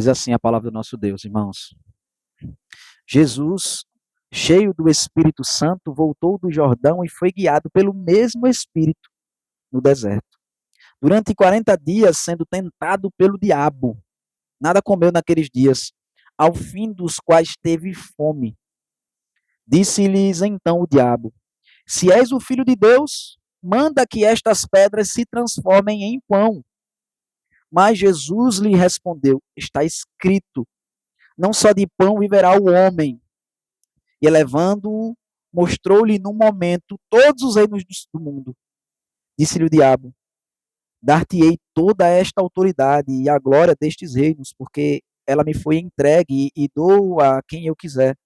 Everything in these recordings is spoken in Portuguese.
Diz assim a palavra do nosso Deus, irmãos. Jesus, cheio do Espírito Santo, voltou do Jordão e foi guiado pelo mesmo Espírito no deserto. Durante 40 dias, sendo tentado pelo diabo, nada comeu naqueles dias, ao fim dos quais teve fome. Disse-lhes então o diabo: Se és o filho de Deus, manda que estas pedras se transformem em pão. Mas Jesus lhe respondeu: Está escrito, não só de pão viverá o homem. E elevando-o, mostrou-lhe num momento todos os reinos do mundo. Disse-lhe o diabo: Dar-te-ei toda esta autoridade e a glória destes reinos, porque ela me foi entregue e dou a quem eu quiser.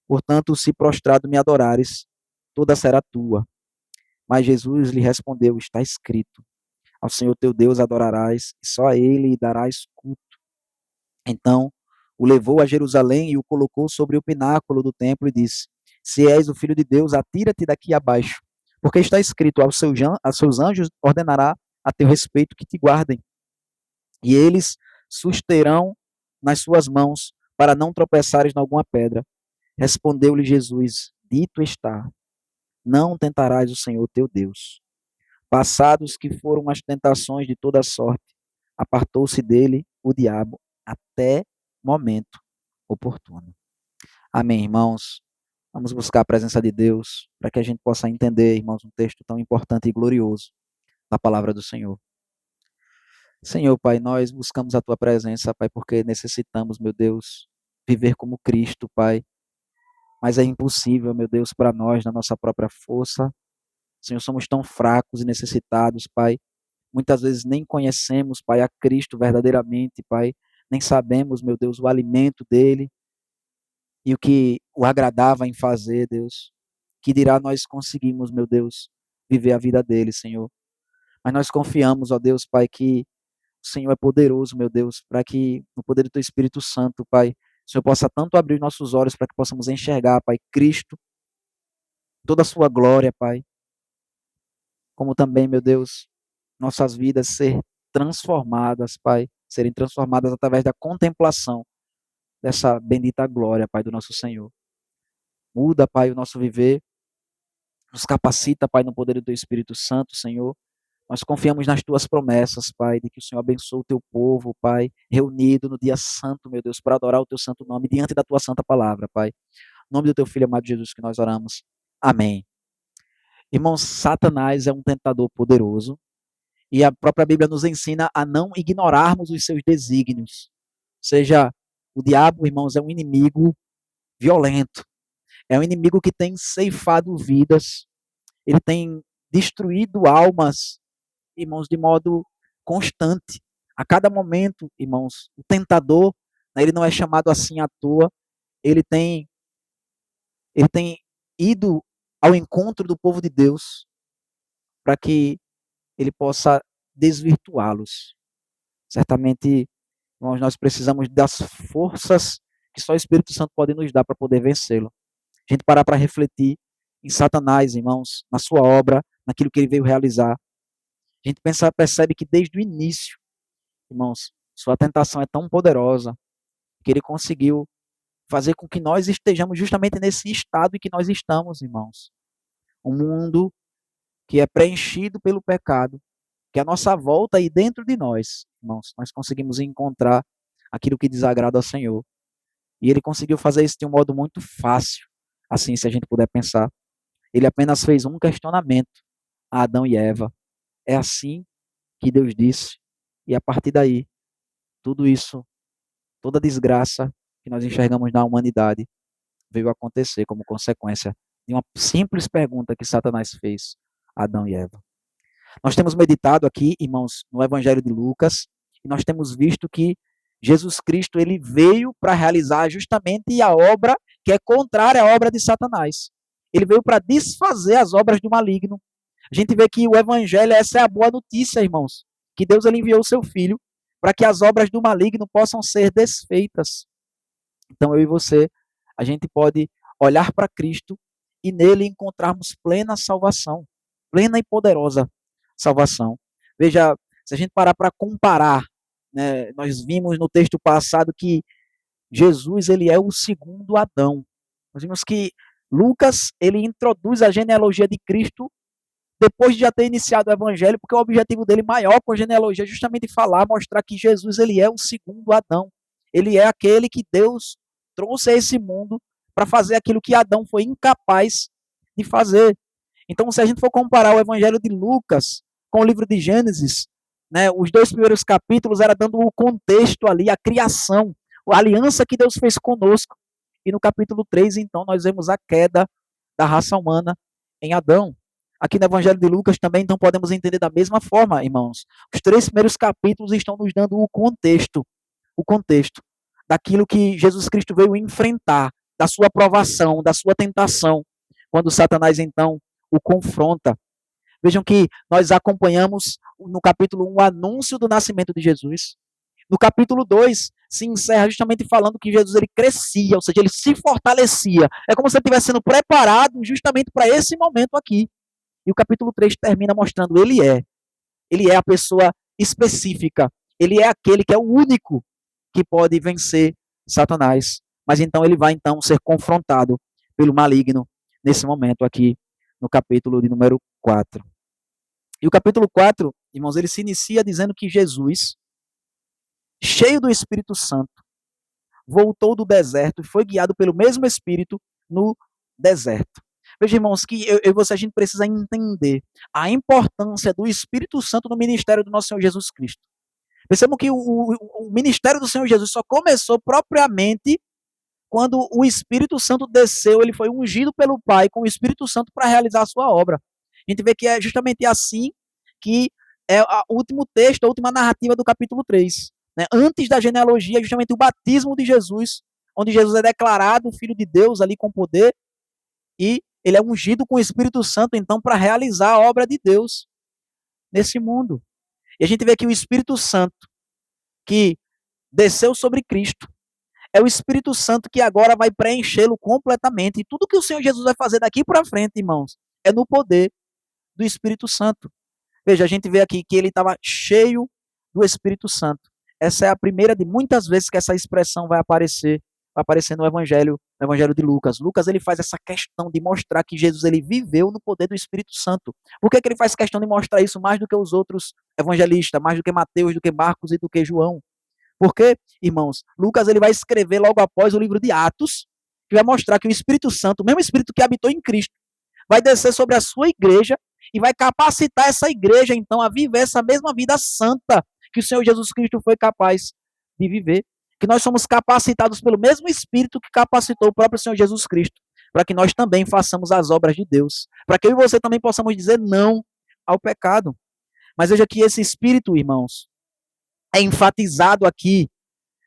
Portanto, se prostrado me adorares, toda será tua. Mas Jesus lhe respondeu: Está escrito, ao Senhor teu Deus adorarás, e só a ele darás culto. Então o levou a Jerusalém e o colocou sobre o pináculo do templo e disse: Se és o filho de Deus, atira-te daqui abaixo, porque está escrito: aos seus anjos ordenará a teu respeito que te guardem, e eles susterão nas suas mãos, para não tropeçares em alguma pedra. Respondeu-lhe Jesus: Dito está, não tentarás o Senhor teu Deus. Passados que foram as tentações de toda sorte, apartou-se dele o diabo até momento oportuno. Amém, irmãos? Vamos buscar a presença de Deus para que a gente possa entender, irmãos, um texto tão importante e glorioso da palavra do Senhor. Senhor, Pai, nós buscamos a Tua presença, Pai, porque necessitamos, meu Deus, viver como Cristo, Pai. Mas é impossível, meu Deus, para nós, na nossa própria força. Senhor, somos tão fracos e necessitados, Pai. Muitas vezes nem conhecemos, Pai, a Cristo verdadeiramente, Pai. Nem sabemos, meu Deus, o alimento dele e o que o agradava em fazer, Deus. Que dirá nós conseguimos, meu Deus, viver a vida dele, Senhor. Mas nós confiamos, ó Deus, Pai, que o Senhor é poderoso, meu Deus, para que no poder do Teu Espírito Santo, Pai, o Senhor possa tanto abrir nossos olhos para que possamos enxergar, Pai, Cristo, toda a sua glória, Pai, como também, meu Deus, nossas vidas ser transformadas, Pai, serem transformadas através da contemplação dessa bendita glória, Pai, do nosso Senhor. Muda, Pai, o nosso viver, nos capacita, Pai, no poder do Teu Espírito Santo, Senhor. Nós confiamos nas Tuas promessas, Pai, de que o Senhor abençoe o Teu povo, Pai, reunido no dia santo, meu Deus, para adorar o Teu santo nome, diante da Tua santa palavra, Pai. Em nome do Teu Filho amado Jesus que nós oramos. Amém. Irmãos, Satanás é um tentador poderoso, e a própria Bíblia nos ensina a não ignorarmos os seus desígnios. Ou seja, o diabo, irmãos, é um inimigo violento. É um inimigo que tem ceifado vidas. Ele tem destruído almas, irmãos, de modo constante. A cada momento, irmãos, o tentador, né, ele não é chamado assim à toa. Ele tem, ele tem ido ao encontro do povo de Deus para que ele possa desvirtuá-los. Certamente, irmãos, nós precisamos das forças que só o Espírito Santo pode nos dar para poder vencê-lo. A gente parar para refletir em Satanás, irmãos, na sua obra, naquilo que ele veio realizar. A gente percebe que desde o início, irmãos, sua tentação é tão poderosa que ele conseguiu fazer com que nós estejamos justamente nesse estado em que nós estamos, irmãos. Um mundo que é preenchido pelo pecado, que a nossa volta e dentro de nós, irmãos, nós conseguimos encontrar aquilo que desagrada ao Senhor. E ele conseguiu fazer isso de um modo muito fácil, assim, se a gente puder pensar. Ele apenas fez um questionamento a Adão e Eva. É assim que Deus disse. E a partir daí, tudo isso, toda a desgraça que nós enxergamos na humanidade veio acontecer como consequência de uma simples pergunta que Satanás fez a Adão e Eva. Nós temos meditado aqui, irmãos, no Evangelho de Lucas, e nós temos visto que Jesus Cristo ele veio para realizar justamente a obra que é contrária à obra de Satanás. Ele veio para desfazer as obras do maligno. A gente vê que o Evangelho, essa é a boa notícia, irmãos, que Deus ele enviou o seu Filho para que as obras do maligno possam ser desfeitas. Então eu e você, a gente pode olhar para Cristo e nele encontrarmos plena salvação, plena e poderosa salvação. Veja, se a gente parar para comparar, né, nós vimos no texto passado que Jesus ele é o segundo Adão. Nós vimos que Lucas ele introduz a genealogia de Cristo depois de já ter iniciado o evangelho, porque o objetivo dele maior com a genealogia é justamente falar, mostrar que Jesus ele é o segundo Adão. Ele é aquele que Deus trouxe a esse mundo para fazer aquilo que Adão foi incapaz de fazer. Então, se a gente for comparar o evangelho de Lucas com o livro de Gênesis, né, os dois primeiros capítulos era dando o contexto ali, a criação, a aliança que Deus fez conosco. E no capítulo 3, então, nós vemos a queda da raça humana em Adão. Aqui no Evangelho de Lucas também, então, podemos entender da mesma forma, irmãos. Os 3 primeiros capítulos estão nos dando o contexto daquilo que Jesus Cristo veio enfrentar, da sua provação, da sua tentação, quando Satanás, então, o confronta. Vejam que nós acompanhamos no capítulo 1 o anúncio do nascimento de Jesus. No capítulo 2, se encerra justamente falando que Jesus ele crescia, ou seja, ele se fortalecia. É como se ele estivesse sendo preparado justamente para esse momento aqui. E o capítulo 3 termina mostrando ele é a pessoa específica, ele é aquele que é o único que pode vencer Satanás. Mas então ele vai então ser confrontado pelo maligno nesse momento aqui no capítulo de número 4. E o capítulo 4, irmãos, ele se inicia dizendo que Jesus, cheio do Espírito Santo, voltou do deserto e foi guiado pelo mesmo Espírito no deserto. Veja, irmãos, que eu e você, a gente precisa entender a importância do Espírito Santo no ministério do nosso Senhor Jesus Cristo. Percebam que o ministério do Senhor Jesus só começou propriamente quando o Espírito Santo desceu, ele foi ungido pelo Pai com o Espírito Santo para realizar a sua obra. A gente vê que é justamente assim que é o último texto, a última narrativa do capítulo 3. Né? Antes da genealogia, justamente o batismo de Jesus, onde Jesus é declarado Filho de Deus ali com poder, e ele é ungido com o Espírito Santo, então, para realizar a obra de Deus nesse mundo. E a gente vê que o Espírito Santo, que desceu sobre Cristo, é o Espírito Santo que agora vai preenchê-lo completamente. E tudo que o Senhor Jesus vai fazer daqui para frente, irmãos, é no poder do Espírito Santo. Veja, a gente vê aqui que ele estava cheio do Espírito Santo. Essa é a primeira de muitas vezes que essa expressão vai aparecer no Evangelho de Lucas. Lucas ele faz essa questão de mostrar que Jesus ele viveu no poder do Espírito Santo. Por que ele faz questão de mostrar isso mais do que os outros evangelistas, mais do que Mateus, do que Marcos e do que João? Porque, irmãos, Lucas ele vai escrever logo após o livro de Atos, que vai mostrar que o Espírito Santo, o mesmo Espírito que habitou em Cristo, vai descer sobre a sua igreja e vai capacitar essa igreja, então, a viver essa mesma vida santa que o Senhor Jesus Cristo foi capaz de viver. Que nós somos capacitados pelo mesmo Espírito que capacitou o próprio Senhor Jesus Cristo, para que nós também façamos as obras de Deus, para que eu e você também possamos dizer não ao pecado. Mas veja que esse Espírito, irmãos, é enfatizado aqui.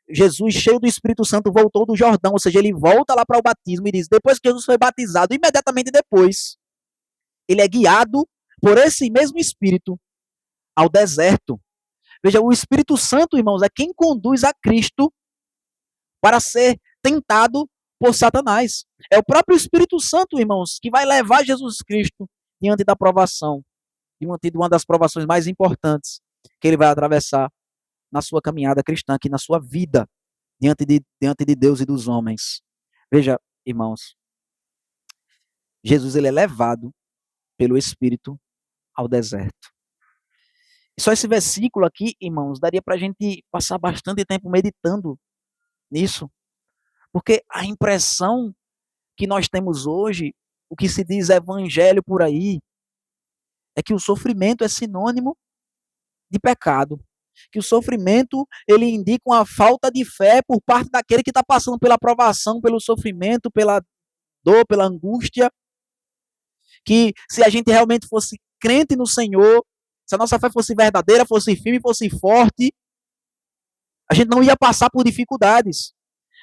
Jesus, cheio do Espírito Santo, voltou do Jordão, ou seja, ele volta lá para o batismo e diz, depois que Jesus foi batizado, imediatamente depois, ele é guiado por esse mesmo Espírito ao deserto. Veja, o Espírito Santo, irmãos, é quem conduz a Cristo para ser tentado por Satanás. É o próprio Espírito Santo, irmãos, que vai levar Jesus Cristo diante da provação, diante de uma das provações mais importantes que ele vai atravessar na sua caminhada cristã, aqui na sua vida, diante de Deus e dos homens. Veja, irmãos, Jesus ele é levado pelo Espírito ao deserto. E só esse versículo aqui, irmãos, daria para a gente passar bastante tempo meditando nisso, porque a impressão que nós temos hoje, o que se diz evangelho por aí, é que o sofrimento é sinônimo de pecado. Que o sofrimento, ele indica uma falta de fé por parte daquele que está passando pela provação, pelo sofrimento, pela dor, pela angústia. Que se a gente realmente fosse crente no Senhor, se a nossa fé fosse verdadeira, fosse firme, fosse forte, a gente não ia passar por dificuldades.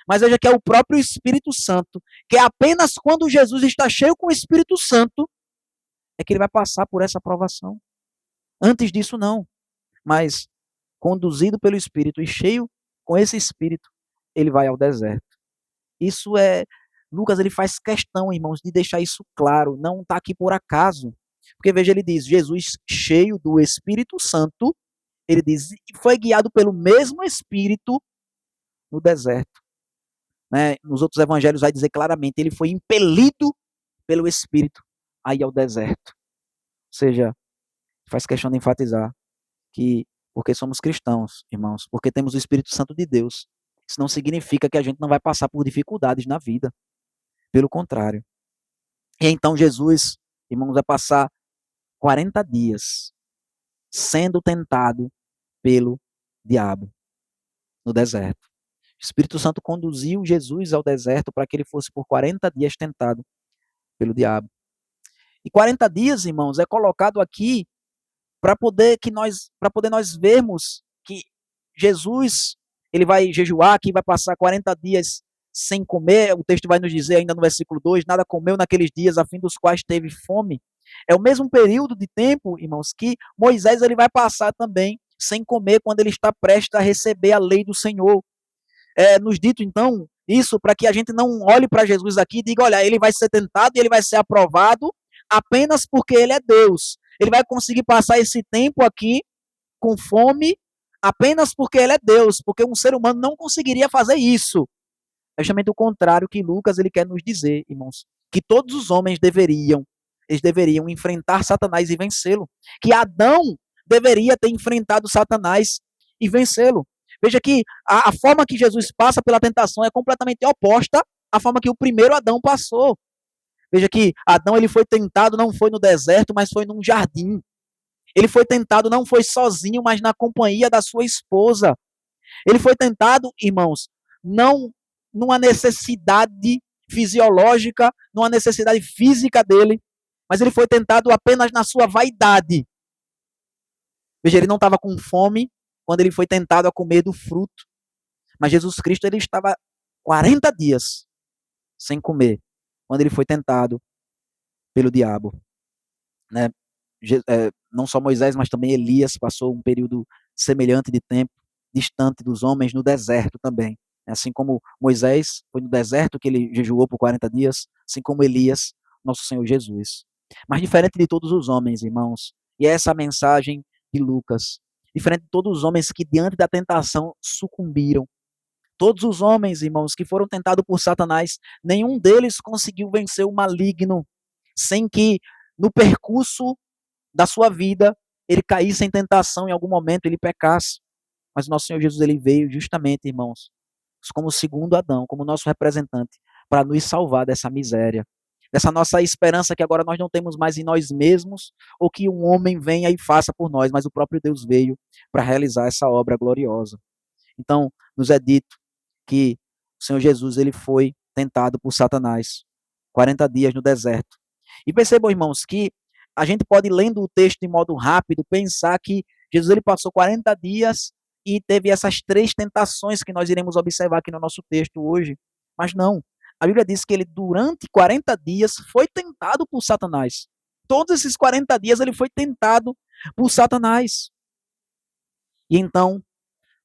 Mas veja que é o próprio Espírito Santo, que é apenas quando Jesus está cheio com o Espírito Santo, é que ele vai passar por essa provação. Antes disso, não. Mas conduzido pelo Espírito e cheio com esse Espírito, ele vai ao deserto. Isso é, Lucas ele faz questão, irmãos, de deixar isso claro, não está aqui por acaso. Porque veja, ele diz, Jesus cheio do Espírito Santo Ele diz, e foi guiado pelo mesmo Espírito no deserto. Né? Nos outros evangelhos vai dizer claramente, ele foi impelido pelo Espírito aí ao deserto. Ou seja, faz questão de enfatizar que porque somos cristãos, irmãos, porque temos o Espírito Santo de Deus, isso não significa que a gente não vai passar por dificuldades na vida. Pelo contrário. E então Jesus, irmãos, vai passar 40 dias sendo tentado pelo diabo no deserto. O Espírito Santo conduziu Jesus ao deserto para que ele fosse por 40 dias tentado pelo diabo. E 40 dias, irmãos, é colocado aqui para poder nós vermos que Jesus, ele vai jejuar aqui, vai passar 40 dias sem comer. O texto vai nos dizer ainda no versículo 2, nada comeu naqueles dias, a fim dos quais teve fome. É o mesmo período de tempo, irmãos, que Moisés ele vai passar também sem comer quando ele está prestes a receber a lei do Senhor. Nos dito, então, isso para que a gente não olhe para Jesus aqui e diga, olha, ele vai ser tentado e ele vai ser aprovado apenas porque ele é Deus. Ele vai conseguir passar esse tempo aqui com fome apenas porque ele é Deus, porque um ser humano não conseguiria fazer isso. É justamente o contrário que Lucas ele quer nos dizer, irmãos, que todos os homens eles deveriam enfrentar Satanás e vencê-lo, que Adão deveria ter enfrentado Satanás e vencê-lo. Veja que a forma que Jesus passa pela tentação é completamente oposta à forma que o primeiro Adão passou. Veja que Adão ele foi tentado não foi no deserto, mas foi num jardim. Ele foi tentado não foi sozinho, mas na companhia da sua esposa. Ele foi tentado, irmãos, não numa necessidade fisiológica, numa necessidade física dele, mas ele foi tentado apenas na sua vaidade. Veja, ele não estava com fome quando ele foi tentado a comer do fruto, mas Jesus Cristo ele estava 40 dias sem comer quando ele foi tentado pelo diabo. Né? Não só Moisés, mas também Elias passou um período semelhante de tempo, distante dos homens, no deserto também. Assim como Moisés foi no deserto que ele jejuou por 40 dias, assim como Elias, nosso Senhor Jesus. Mas diferente de todos os homens, irmãos, e essa é a mensagem de Lucas, diferente de todos os homens que diante da tentação sucumbiram, todos os homens, irmãos, que foram tentados por Satanás, nenhum deles conseguiu vencer o maligno, sem que no percurso da sua vida ele caísse em tentação, em algum momento ele pecasse. Mas nosso Senhor Jesus ele veio justamente, irmãos, como o segundo Adão, como nosso representante, para nos salvar dessa miséria, dessa nossa esperança que agora nós não temos mais em nós mesmos, ou que um homem venha e faça por nós, mas o próprio Deus veio para realizar essa obra gloriosa. Então, nos é dito que o Senhor Jesus ele foi tentado por Satanás 40 dias no deserto. E percebam, irmãos, que a gente pode, lendo o texto de modo rápido, pensar que Jesus ele passou 40 dias e teve essas 3 tentações que nós iremos observar aqui no nosso texto hoje. Mas não. A Bíblia diz que ele, durante 40 dias, foi tentado por Satanás. Todos esses 40 dias ele foi tentado por Satanás. E então,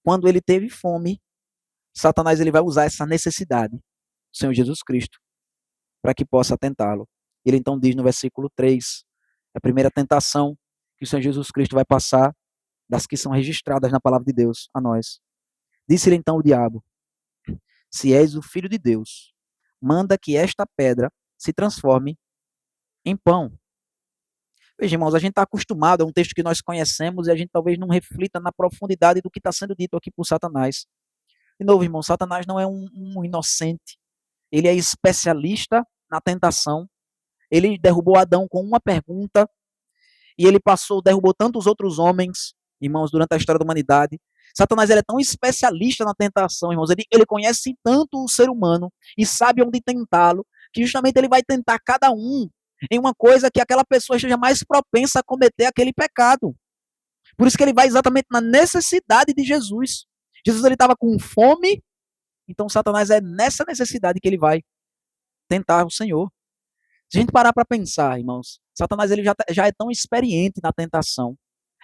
quando ele teve fome, Satanás ele vai usar essa necessidade do Senhor Jesus Cristo para que possa tentá-lo. Ele então diz no versículo 3, a primeira tentação que o Senhor Jesus Cristo vai passar, das que são registradas na palavra de Deus a nós. Disse-lhe então o diabo, se és o Filho de Deus, manda que esta pedra se transforme em pão. Veja, irmãos, a gente está acostumado a um texto que nós conhecemos e a gente talvez não reflita na profundidade do que está sendo dito aqui por Satanás. De novo, irmão, Satanás não é um inocente. Ele é especialista na tentação. Ele derrubou Adão com uma pergunta e ele derrubou tantos outros homens, irmãos, durante a história da humanidade. Satanás ele é tão especialista na tentação, irmãos, ele conhece tanto o ser humano e sabe onde tentá-lo, que justamente ele vai tentar cada um em uma coisa que aquela pessoa esteja mais propensa a cometer aquele pecado. Por isso que ele vai exatamente na necessidade de Jesus. Jesus ele estava com fome, então Satanás é nessa necessidade que ele vai tentar o Senhor. Se a gente parar para pensar, irmãos, Satanás ele já é tão experiente na tentação,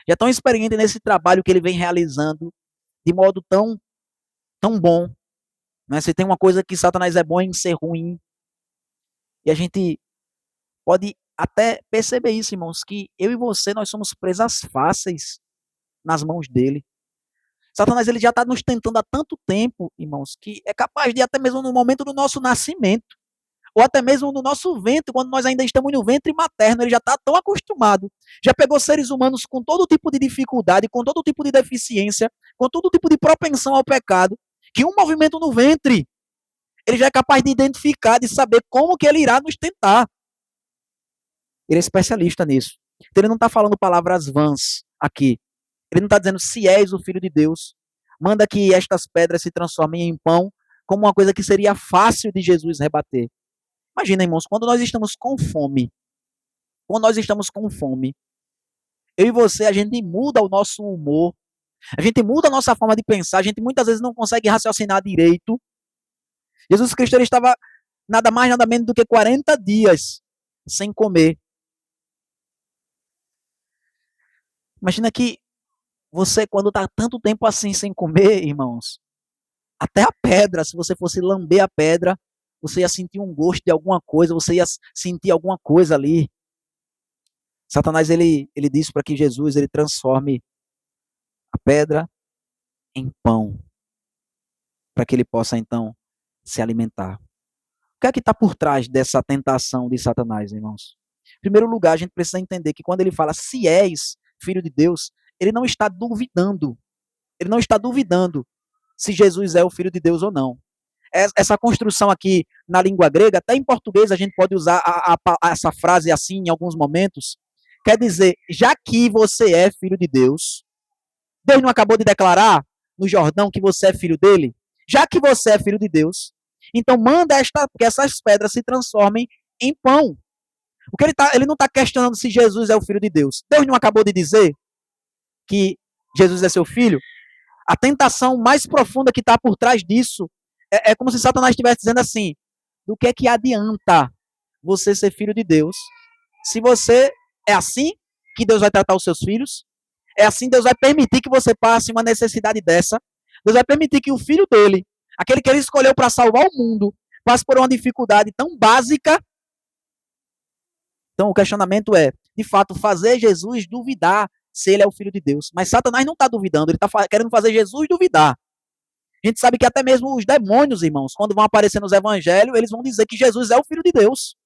já é tão experiente nesse trabalho que ele vem realizando de modo tão bom. Né? Se tem uma coisa que Satanás é bom em ser ruim, e a gente pode até perceber isso, irmãos, que eu e você, nós somos presas fáceis nas mãos dele. Satanás ele já está nos tentando há tanto tempo, irmãos, que é capaz de até mesmo no momento do nosso nascimento, ou até mesmo no nosso ventre, quando nós ainda estamos no ventre materno, ele já está tão acostumado, já pegou seres humanos com todo tipo de dificuldade, com todo tipo de deficiência, com todo tipo de propensão ao pecado, que um movimento no ventre, ele já é capaz de identificar, de saber como que ele irá nos tentar. Ele é especialista nisso. Então ele não está falando palavras vãs aqui. Ele não está dizendo se és o Filho de Deus, manda que estas pedras se transformem em pão, como uma coisa que seria fácil de Jesus rebater. Imagina, irmãos, quando nós estamos com fome, eu e você, a gente muda o nosso humor, a gente muda a nossa forma de pensar, a gente muitas vezes não consegue raciocinar direito. Jesus Cristo ele estava nada mais, nada menos do que 40 dias sem comer. Imagina que você, quando está tanto tempo assim sem comer, irmãos, até a pedra, se você fosse lamber a pedra, você ia sentir um gosto de alguma coisa, você ia sentir alguma coisa ali. Satanás, ele disse para que Jesus ele transforme a pedra em pão, para que ele possa, então, se alimentar. O que é que está por trás dessa tentação de Satanás, irmãos? Em primeiro lugar, a gente precisa entender que quando ele fala se és filho de Deus, ele não está duvidando. Ele não está duvidando se Jesus é o filho de Deus ou não. Essa construção aqui na língua grega, até em português a gente pode usar essa frase assim em alguns momentos. Quer dizer, já que você é filho de Deus, Deus não acabou de declarar no Jordão que você é filho dele? Já que você é filho de Deus, então manda que essas pedras se transformem em pão. Porque ele não está questionando se Jesus é o filho de Deus. Deus não acabou de dizer que Jesus é seu filho? A tentação mais profunda que está por trás disso é como se Satanás estivesse dizendo assim: do que é que adianta você ser filho de Deus se você é assim que Deus vai tratar os seus filhos? É assim Deus vai permitir que você passe uma necessidade dessa? Deus vai permitir que o filho dele, aquele que ele escolheu para salvar o mundo, passe por uma dificuldade tão básica? Então o questionamento é, de fato, fazer Jesus duvidar se ele é o filho de Deus. Mas Satanás não está duvidando, ele está querendo fazer Jesus duvidar. A gente sabe que até mesmo os demônios, irmãos, quando vão aparecer nos evangelhos, eles vão dizer que Jesus é o filho de Deus.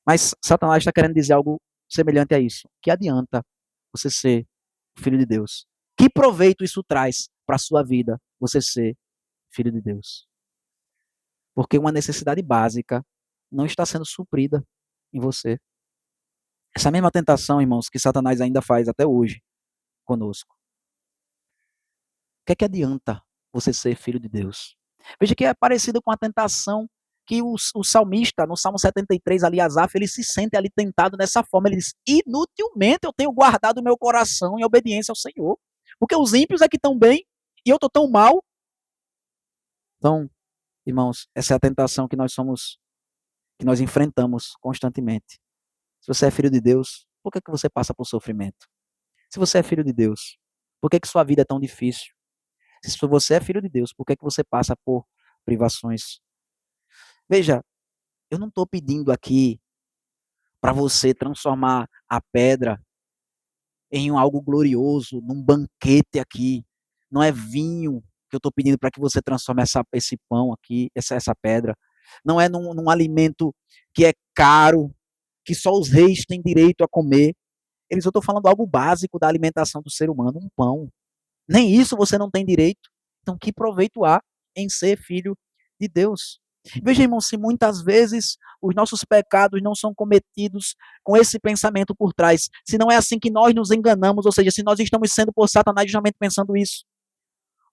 Mas Satanás está querendo dizer algo semelhante a isso. Que adianta você ser filho de Deus? Que proveito isso traz para a sua vida, você ser filho de Deus? Porque uma necessidade básica não está sendo suprida em você. Essa mesma tentação, irmãos, que Satanás ainda faz até hoje conosco. O que é que adianta você ser filho de Deus? Veja que é parecido com a tentação que o salmista, no Salmo 73, ali, Asaf, ele se sente ali tentado dessa forma. Ele diz, inutilmente eu tenho guardado o meu coração em obediência ao Senhor. Porque os ímpios é que estão bem e eu estou tão mal. Então, irmãos, essa é a tentação que nós enfrentamos constantemente. Se você é filho de Deus, por que você passa por sofrimento? Se você é filho de Deus, por que sua vida é tão difícil? Se você é filho de Deus, por que você passa por privações? Veja, eu não estou pedindo aqui para você transformar a pedra em algo glorioso, num banquete aqui. Não é vinho que eu estou pedindo para que você transforme esse pão aqui, essa pedra. Não é num alimento que é caro, que só os reis têm direito a comer. Eu estou falando algo básico da alimentação do ser humano, um pão. Nem isso você não tem direito. Então, que proveito há em ser filho de Deus? Veja, irmão, se muitas vezes os nossos pecados não são cometidos com esse pensamento por trás, se não é assim que nós nos enganamos, ou seja, se nós estamos sendo por Satanás justamente pensando isso.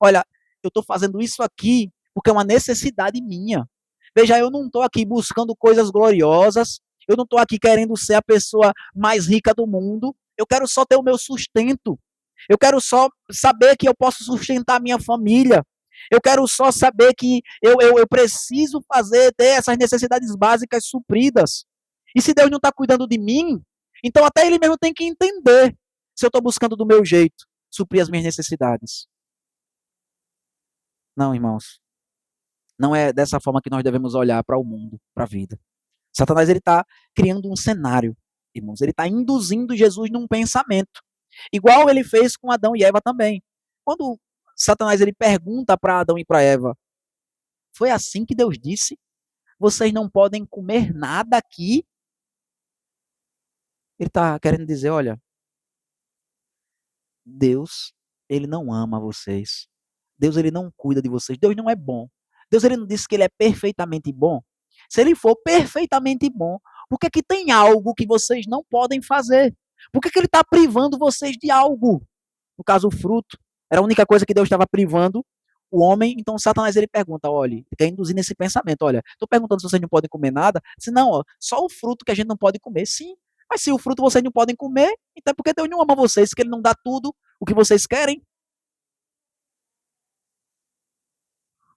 Olha, eu estou fazendo isso aqui porque é uma necessidade minha. Veja, eu não estou aqui buscando coisas gloriosas, eu não estou aqui querendo ser a pessoa mais rica do mundo, eu quero só ter o meu sustento. Eu quero só saber que eu posso sustentar a minha família. Eu quero só saber que eu preciso ter essas necessidades básicas supridas. E se Deus não está cuidando de mim, então até Ele mesmo tem que entender se eu estou buscando do meu jeito suprir as minhas necessidades. Não, irmãos. Não é dessa forma que nós devemos olhar para o mundo, para a vida. Satanás ele está criando um cenário, irmãos. Ele está induzindo Jesus num pensamento. Igual ele fez com Adão e Eva também. Quando Satanás ele pergunta para Adão e para Eva, foi assim que Deus disse? Vocês não podem comer nada aqui? Ele está querendo dizer, olha, Deus, ele não ama vocês. Deus, ele não cuida de vocês. Deus não é bom. Deus, ele não disse que ele é perfeitamente bom. Se ele for perfeitamente bom, por que que tem algo que vocês não podem fazer? Por que que ele está privando vocês de algo? No caso, o fruto. Era a única coisa que Deus estava privando o homem. Então, Satanás, ele pergunta, olha, quer induzir nesse pensamento, olha, estou perguntando se vocês não podem comer nada. Se não, ó, só o fruto que a gente não pode comer, sim. Mas se o fruto vocês não podem comer, então é porque Deus não ama vocês, que ele não dá tudo o que vocês querem.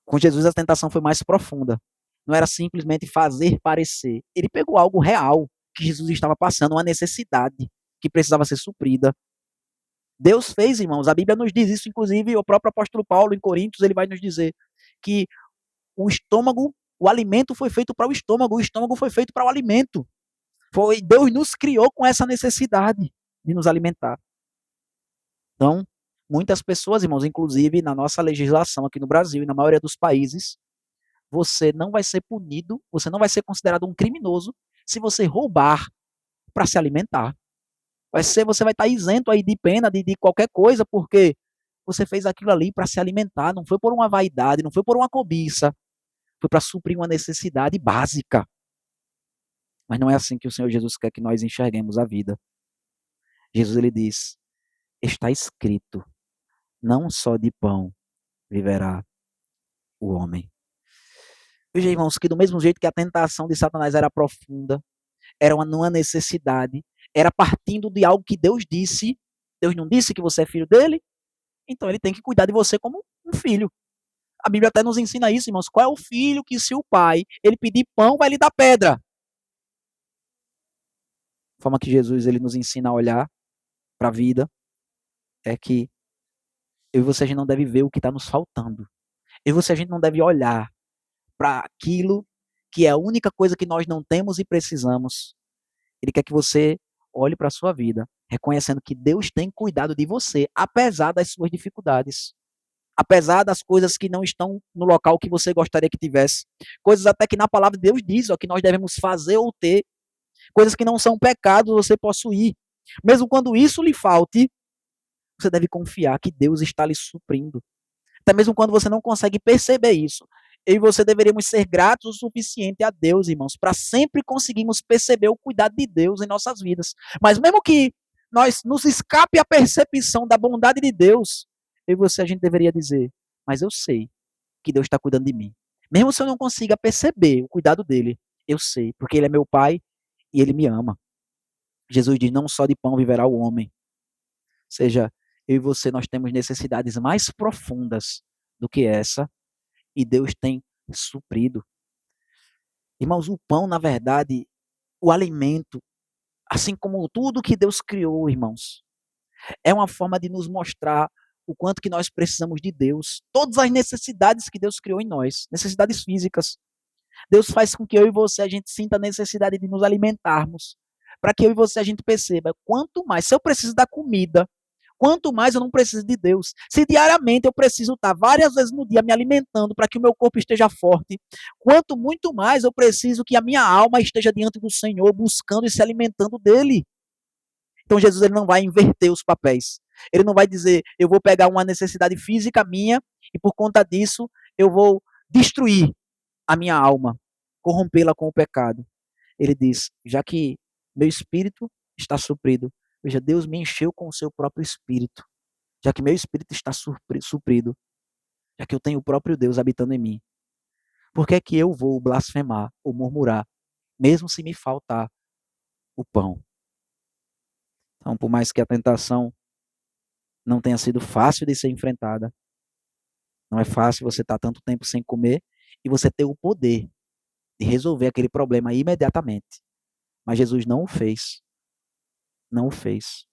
Com Jesus a tentação foi mais profunda. Não era simplesmente fazer parecer. Ele pegou algo real que Jesus estava passando, uma necessidade que precisava ser suprida. Deus fez, irmãos. A Bíblia nos diz isso, inclusive o próprio apóstolo Paulo em Coríntios, ele vai nos dizer que o estômago, o alimento foi feito para o estômago foi feito para o alimento. Foi Deus nos criou com essa necessidade de nos alimentar. Então, muitas pessoas, irmãos, inclusive na nossa legislação aqui no Brasil e na maioria dos países, você não vai ser punido, você não vai ser considerado um criminoso se você roubar para se alimentar. Você vai estar isento aí de pena, de qualquer coisa, porque você fez aquilo ali para se alimentar, não foi por uma vaidade, não foi por uma cobiça, foi para suprir uma necessidade básica. Mas não é assim que o Senhor Jesus quer que nós enxerguemos a vida. Jesus, ele diz, está escrito, não só de pão viverá o homem. Veja, irmãos, que do mesmo jeito que a tentação de Satanás era profunda, era uma necessidade, era partindo de algo que Deus disse. Deus não disse que você é filho dele? Então ele tem que cuidar de você como um filho. A Bíblia até nos ensina isso, irmãos. Qual é o filho que se o pai ele pedir pão, vai lhe dar pedra? A forma que Jesus ele nos ensina a olhar para a vida é que eu e você a gente não deve ver o que está nos faltando. Eu e você a gente não deve olhar para aquilo que é a única coisa que nós não temos e precisamos. Ele quer que você olhe para a sua vida, reconhecendo que Deus tem cuidado de você, apesar das suas dificuldades. Apesar das coisas que não estão no local que você gostaria que tivesse. Coisas até que na palavra de Deus diz, ó, que nós devemos fazer ou ter. Coisas que não são pecados você possuir. Mesmo quando isso lhe falte, você deve confiar que Deus está lhe suprindo. Até mesmo quando você não consegue perceber isso. Eu e você deveríamos ser gratos o suficiente a Deus, irmãos, para sempre conseguirmos perceber o cuidado de Deus em nossas vidas. Mas mesmo que nós nos escape a percepção da bondade de Deus, eu e você a gente deveria dizer, mas eu sei que Deus está cuidando de mim. Mesmo se eu não consiga perceber o cuidado dele, eu sei, porque ele é meu pai e ele me ama. Jesus diz, não só de pão viverá o homem. Ou seja, eu e você, nós temos necessidades mais profundas do que essa, e Deus tem suprido. Irmãos, o pão, na verdade, o alimento, assim como tudo que Deus criou, irmãos, é uma forma de nos mostrar o quanto que nós precisamos de Deus. Todas as necessidades que Deus criou em nós, necessidades físicas. Deus faz com que eu e você a gente sinta a necessidade de nos alimentarmos, para que eu e você a gente perceba, quanto mais, se eu preciso da comida, quanto mais eu não preciso de Deus. Se diariamente eu preciso estar várias vezes no dia me alimentando para que o meu corpo esteja forte, quanto muito mais eu preciso que a minha alma esteja diante do Senhor, buscando e se alimentando dele. Então Jesus ele não vai inverter os papéis. Ele não vai dizer, eu vou pegar uma necessidade física minha e por conta disso eu vou destruir a minha alma, corrompê-la com o pecado. Ele diz, já que meu espírito está suprido, veja, Deus me encheu com o seu próprio espírito, já que meu espírito está suprido, já que eu tenho o próprio Deus habitando em mim. Por que é que eu vou blasfemar ou murmurar, mesmo se me faltar o pão? Então, por mais que a tentação não tenha sido fácil de ser enfrentada, não é fácil você estar tanto tempo sem comer e você ter o poder de resolver aquele problema imediatamente. Mas Jesus não o fez. Não o fez.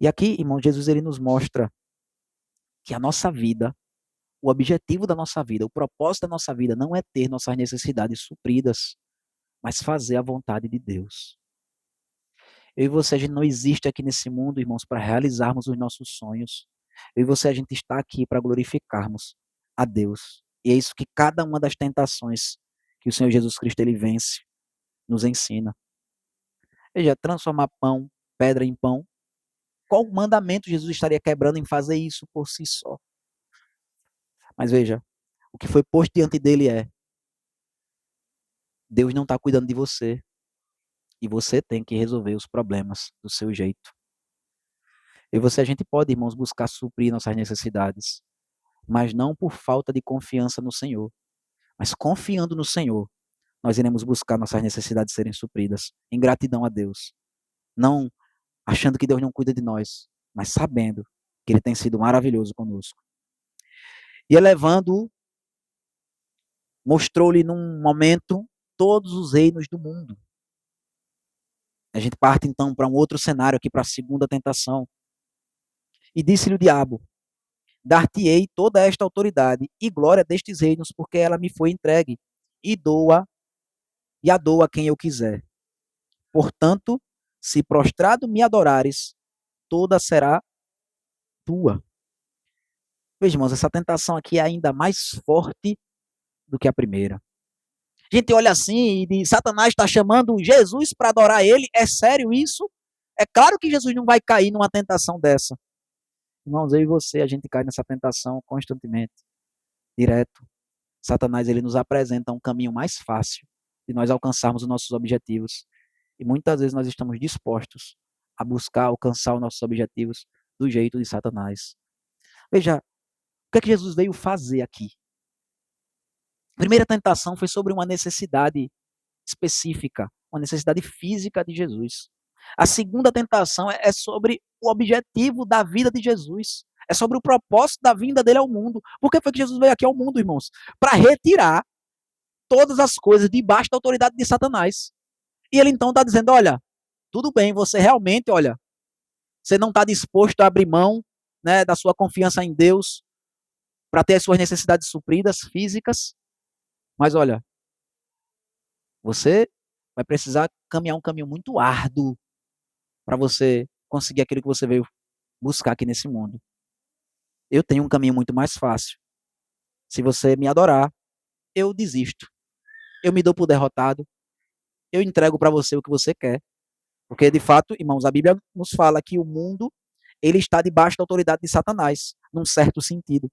E aqui, irmão, Jesus ele nos mostra que a nossa vida, o objetivo da nossa vida, o propósito da nossa vida não é ter nossas necessidades supridas, mas fazer a vontade de Deus. Eu e você, a gente não existe aqui nesse mundo, irmãos, para realizarmos os nossos sonhos. Eu e você, a gente está aqui para glorificarmos a Deus. E é isso que cada uma das tentações que o Senhor Jesus Cristo ele vence, nos ensina. Veja, transformar pão, pedra em pão. Qual mandamento Jesus estaria quebrando em fazer isso por si só? Mas veja, o que foi posto diante dele é: Deus não está cuidando de você. E você tem que resolver os problemas do seu jeito. E você, a gente pode, irmãos, buscar suprir nossas necessidades, mas não por falta de confiança no Senhor. Mas confiando no Senhor, nós iremos buscar nossas necessidades serem supridas, em gratidão a Deus. Não achando que Deus não cuida de nós, mas sabendo que Ele tem sido maravilhoso conosco. E elevando-o, mostrou-lhe num momento todos os reinos do mundo. A gente parte então para um outro cenário aqui, para a segunda tentação. E disse-lhe o diabo: dar-te-ei toda esta autoridade e glória destes reinos, porque ela me foi entregue, e a dou a quem eu quiser. Portanto, se prostrado me adorares, toda será tua. Veja, irmãos, essa tentação aqui é ainda mais forte do que a primeira. A gente olha assim e diz: Satanás está chamando Jesus para adorar ele. É sério isso? É claro que Jesus não vai cair numa tentação dessa. Irmãos, eu e você, a gente cai nessa tentação constantemente, direto. Satanás, ele nos apresenta um caminho mais fácil de nós alcançarmos os nossos objetivos. E muitas vezes nós estamos dispostos a buscar alcançar os nossos objetivos do jeito de Satanás. Veja, o que é que Jesus veio fazer aqui? A primeira tentação foi sobre uma necessidade específica, uma necessidade física de Jesus. A segunda tentação é sobre o objetivo da vida de Jesus. É sobre o propósito da vinda dele ao mundo. Por que foi que Jesus veio aqui ao mundo, irmãos? Para retirar todas as coisas debaixo da autoridade de Satanás. E ele então está dizendo: olha, tudo bem, você realmente, olha, você não está disposto a abrir mão, né, da sua confiança em Deus para ter as suas necessidades supridas físicas, mas olha, você vai precisar caminhar um caminho muito árduo para você conseguir aquilo que você veio buscar aqui nesse mundo. Eu tenho um caminho muito mais fácil. Se você me adorar, eu desisto. Eu me dou por derrotado. Eu entrego para você o que você quer. Porque, de fato, irmãos, a Bíblia nos fala que o mundo ele está debaixo da autoridade de Satanás, num certo sentido.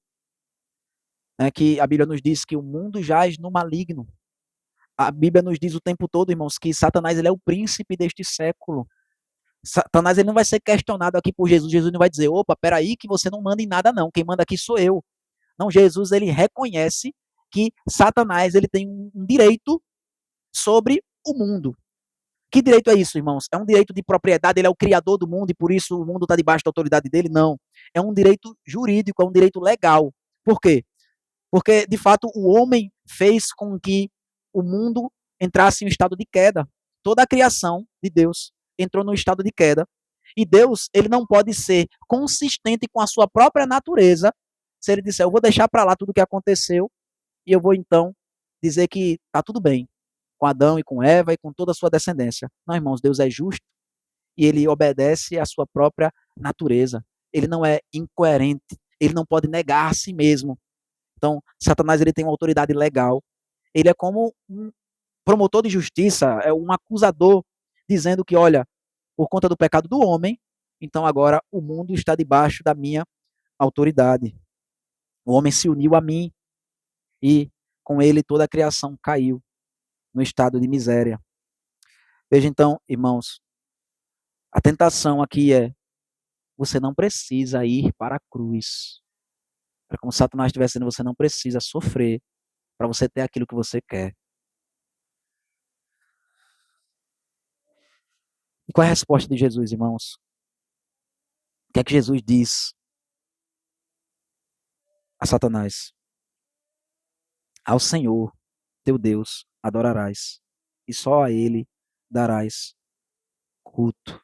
Que a Bíblia nos diz que o mundo jaz no maligno. A Bíblia nos diz o tempo todo, irmãos, que Satanás ele é o príncipe deste século. Satanás ele não vai ser questionado aqui por Jesus. Jesus não vai dizer: opa, peraí que você não manda em nada não, quem manda aqui sou eu. Não, Jesus ele reconhece que Satanás ele tem um direito sobre o mundo. Que direito é isso, irmãos? É um direito de propriedade, ele é o criador do mundo e por isso o mundo está debaixo da autoridade dele? Não. É um direito jurídico, é um direito legal. Por quê? Porque, de fato, o homem fez com que o mundo entrasse em um estado de queda. Toda a criação de Deus entrou no estado de queda. E Deus, ele não pode ser consistente com a sua própria natureza se ele disser: eu vou deixar para lá tudo o que aconteceu e eu vou então dizer que está tudo bem com Adão e com Eva e com toda a sua descendência. Não, irmãos, Deus é justo e ele obedece à sua própria natureza. Ele não é incoerente, ele não pode negar a si mesmo. Então, Satanás ele tem uma autoridade legal. Ele é como um promotor de justiça, é um acusador, dizendo que, olha, por conta do pecado do homem, então agora o mundo está debaixo da minha autoridade. O homem se uniu a mim e com ele toda a criação caiu no estado de miséria. Veja então, irmãos, a tentação aqui é: você não precisa ir para a cruz. É como se Satanás estivesse dizendo: você não precisa sofrer para você ter aquilo que você quer. E qual é a resposta de Jesus, irmãos? O que é que Jesus diz a Satanás? Ao Senhor, teu Deus, adorarás, e só a Ele darás culto.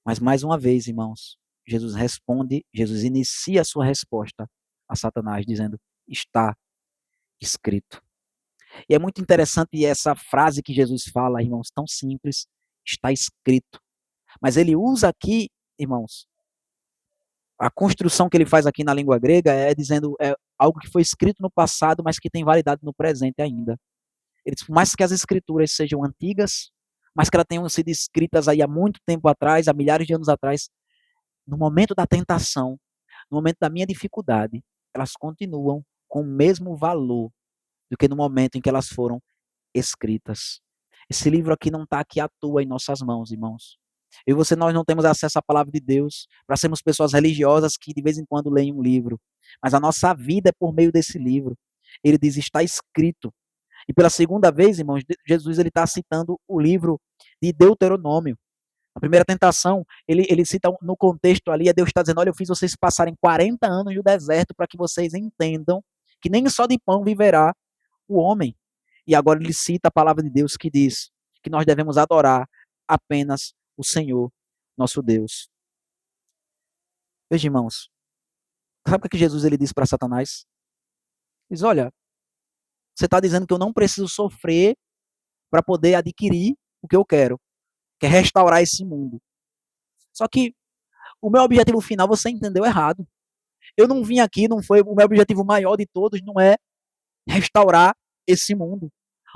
Mas mais uma vez, irmãos, Jesus responde, Jesus inicia a sua resposta a Satanás, dizendo: está escrito. E é muito interessante essa frase que Jesus fala, irmãos, tão simples, está escrito. Mas ele usa aqui, irmãos, a construção que ele faz aqui na língua grega é dizendo algo que foi escrito no passado, mas que tem validade no presente ainda. Ele diz, por mais que as escrituras sejam antigas, mas que elas tenham sido escritas aí há muito tempo atrás, há milhares de anos atrás, no momento da tentação, no momento da minha dificuldade, elas continuam com o mesmo valor do que no momento em que elas foram escritas. Esse livro aqui não está aqui à toa em nossas mãos, irmãos. Eu e você, nós não temos acesso à palavra de Deus para sermos pessoas religiosas que de vez em quando leem um livro. Mas a nossa vida é por meio desse livro. Ele diz, está escrito. E pela segunda vez, irmãos, Jesus ele está citando o livro de Deuteronômio. A primeira tentação, ele cita no contexto ali, Deus está dizendo, olha, eu fiz vocês passarem 40 anos no deserto para que vocês entendam que nem só de pão viverá o homem. E agora ele cita a palavra de Deus que diz que nós devemos adorar apenas o Senhor, nosso Deus. Veja, irmãos, sabe o que Jesus ele diz para Satanás? Ele diz, olha, você está dizendo que eu não preciso sofrer para poder adquirir o que eu quero, que é restaurar esse mundo. Só que o meu objetivo final você entendeu errado. Eu não vim aqui, não foi o meu objetivo maior de todos, não é restaurar esse mundo.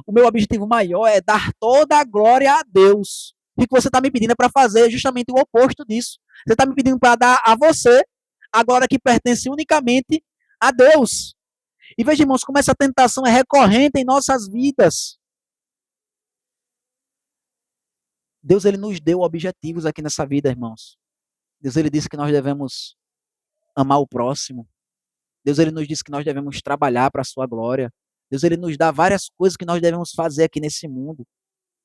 O meu objetivo maior é dar toda a glória a Deus. E o que você está me pedindo é para fazer justamente o oposto disso. Você está me pedindo para dar a você a glória que pertence unicamente a Deus. E veja, irmãos, como essa tentação é recorrente em nossas vidas. Deus ele nos deu objetivos aqui nessa vida, irmãos. Deus ele disse que nós devemos amar o próximo. Deus ele nos disse que nós devemos trabalhar para a sua glória. Deus ele nos dá várias coisas que nós devemos fazer aqui nesse mundo.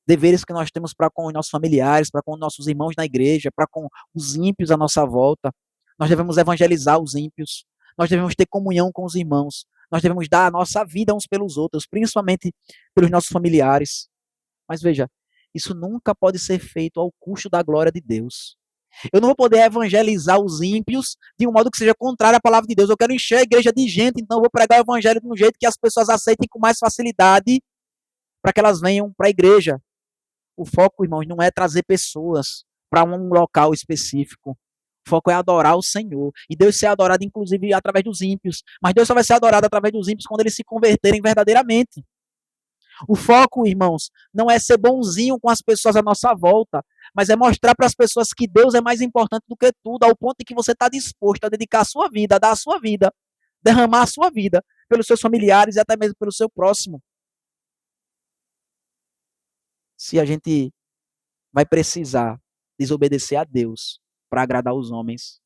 Deveres que nós temos para com os nossos familiares, para com nossos irmãos na igreja, para com os ímpios à nossa volta. Nós devemos evangelizar os ímpios. Nós devemos ter comunhão com os irmãos. Nós devemos dar a nossa vida uns pelos outros, principalmente pelos nossos familiares. Mas veja, isso nunca pode ser feito ao custo da glória de Deus. Eu não vou poder evangelizar os ímpios de um modo que seja contrário à palavra de Deus. Eu quero encher a igreja de gente, então eu vou pregar o evangelho de um jeito que as pessoas aceitem com mais facilidade para que elas venham para a igreja. O foco, irmãos, não é trazer pessoas para um local específico. O foco é adorar o Senhor. E Deus ser adorado, inclusive, através dos ímpios. Mas Deus só vai ser adorado através dos ímpios quando eles se converterem verdadeiramente. O foco, irmãos, não é ser bonzinho com as pessoas à nossa volta, mas é mostrar para as pessoas que Deus é mais importante do que tudo, ao ponto de que você está disposto a dedicar a sua vida, a dar a sua vida, derramar a sua vida pelos seus familiares e até mesmo pelo seu próximo. Se a gente vai precisar desobedecer a Deus para agradar os homens,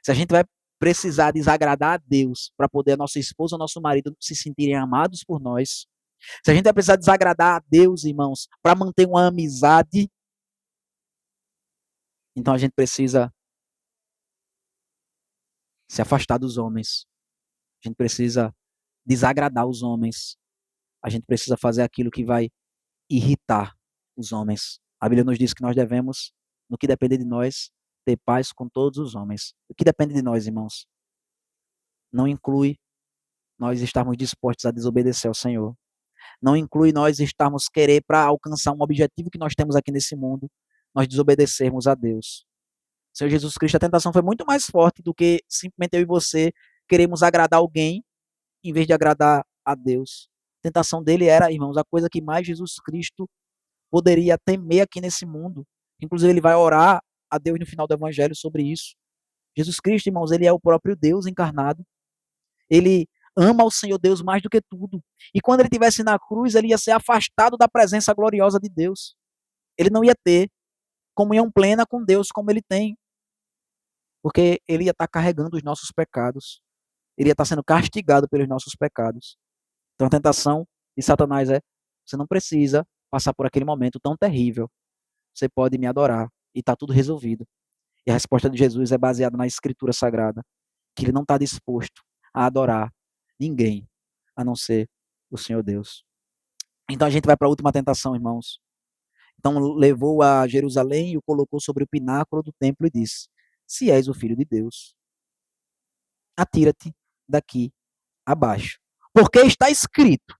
se a gente vai precisar desagradar a Deus para poder a nossa esposa ou nosso marido se sentirem amados por nós, se a gente vai precisar desagradar a Deus, irmãos, para manter uma amizade, então a gente precisa se afastar dos homens. A gente precisa desagradar os homens. A gente precisa fazer aquilo que vai irritar os homens. A Bíblia nos diz que nós devemos, no que depender de nós, ter paz com todos os homens. O que depende de nós, irmãos, não inclui nós estarmos dispostos a desobedecer ao Senhor. Não inclui nós estarmos querer para alcançar um objetivo que nós temos aqui nesse mundo, nós desobedecermos a Deus. Senhor Jesus Cristo, a tentação foi muito mais forte do que simplesmente eu e você queremos agradar alguém em vez de agradar a Deus. A tentação dele era, irmãos, a coisa que mais Jesus Cristo poderia temer aqui nesse mundo. Inclusive, ele vai orar a Deus no final do evangelho sobre isso. Jesus Cristo, irmãos, ele é o próprio Deus encarnado. Ele ama o Senhor Deus mais do que tudo. E quando ele estivesse na cruz, ele ia ser afastado da presença gloriosa de Deus. Ele não ia ter comunhão plena com Deus como ele tem. Porque ele ia estar carregando os nossos pecados. Ele ia estar sendo castigado pelos nossos pecados. Então a tentação de Satanás é: você não precisa passar por aquele momento tão terrível. Você pode me adorar e está tudo resolvido. E a resposta de Jesus é baseada na Escritura Sagrada, que ele não está disposto a adorar ninguém, a não ser o Senhor Deus. Então a gente vai para a última tentação, irmãos. Então levou a Jerusalém e o colocou sobre o pináculo do templo e disse: se és o Filho de Deus, atira-te daqui abaixo. Porque está escrito.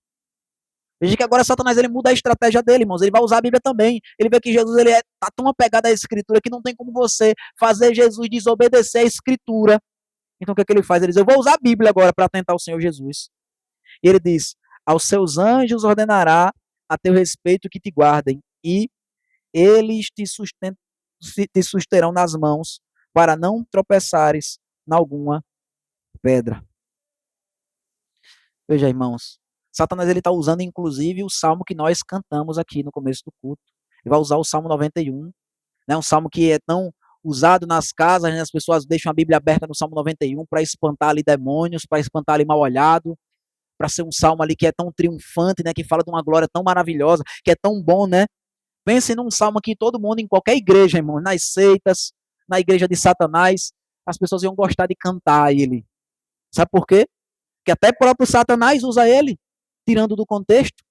Veja que agora Satanás ele muda a estratégia dele, irmãos. Ele vai usar a Bíblia também. Ele vê que Jesus ele tá tão apegado à Escritura que não tem como você fazer Jesus desobedecer à Escritura. Então o que é que ele faz? Ele diz, eu vou usar a Bíblia agora para tentar o Senhor Jesus. E ele diz, aos seus anjos ordenará a teu respeito que te guardem, e eles te susterão nas mãos, para não tropeçares em alguma pedra. Veja, irmãos, Satanás ele está usando inclusive o salmo que nós cantamos aqui no começo do culto. Ele vai usar o Salmo 91, né, um salmo que é tão usado nas casas, né, as pessoas deixam a Bíblia aberta no Salmo 91 para espantar ali demônios, para espantar ali mal olhado, para ser um salmo ali que é tão triunfante, né, que fala de uma glória tão maravilhosa, que é tão bom, né? Pense num salmo que todo mundo, em qualquer igreja, irmão, nas seitas, na igreja de Satanás, as pessoas iam gostar de cantar ele. Sabe por quê? Que até próprio Satanás usa ele, tirando do contexto.